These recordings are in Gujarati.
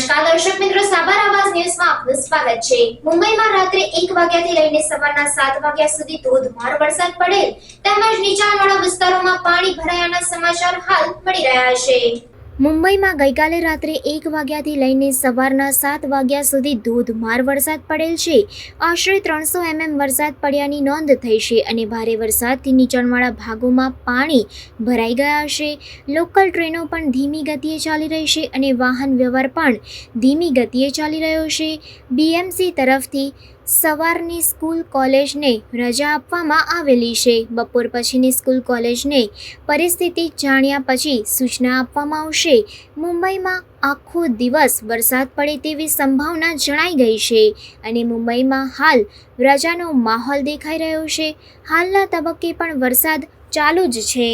નમસ્કાર દર્શક મિત્રો, સાબર આવાજ ન્યૂઝમાં આપનું સ્વાગત છે। મુંબઈમાં રાત્રે 1 વાગ્યાથી લઈને સવારના 7 વાગ્યા સુધી ધોધમાર વરસાદ પડેલ તેમજ નીચાણવાળા વિસ્તારોમાં પાણી ભરાયાના સમાચાર હાલ મળી રહ્યા છે। મુંબઈમાં ગઈકાલે રાત્રે 1 વાગ્યાથી લઈને સવારના 7 વાગ્યા સુધી ધોધમાર વરસાદ પડેલ છે। આશરે 300 mm વરસાદ પડ્યાની નોંધ થઈ છે અને ભારે વરસાદથી નીચાણવાળા ભાગોમાં પાણી ભરાઈ ગયા છે। લોકલ ટ્રેનો પણ ધીમી ગતિએ ચાલી રહી છે અને વાહન વ્યવહાર પણ ધીમી ગતિએ ચાલી રહ્યો છે। બીએમસી તરફથી સવારની સ્કૂલ કોલેજને રજા આપવામાં આવેલી છે। બપોર પછીની સ્કૂલ કોલેજને પરિસ્થિતિ જાણ્યા પછી સૂચના આપવામાં આવશે। મુંબઈમાં આખો દિવસ વરસાદ પડે તેવી સંભાવના જણાઈ ગઈ છે અને મુંબઈમાં હાલ રજાનો માહોલ દેખાઈ રહ્યો છે। હાલના તબક્કે પણ વરસાદ ચાલુ જ છે।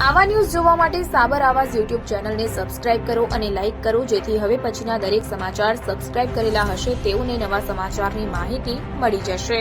આવા ન્યૂઝ જોવા માટે સાબર આવાજ યુટ્યુબ ચેનલને સબસ્ક્રાઇબ કરો અને લાઇક કરો, જેથી હવે પછીના દરેક સમાચાર સબસ્ક્રાઇબ કરેલા હશે તેઓને નવા સમાચારની માહિતી મળી જશે।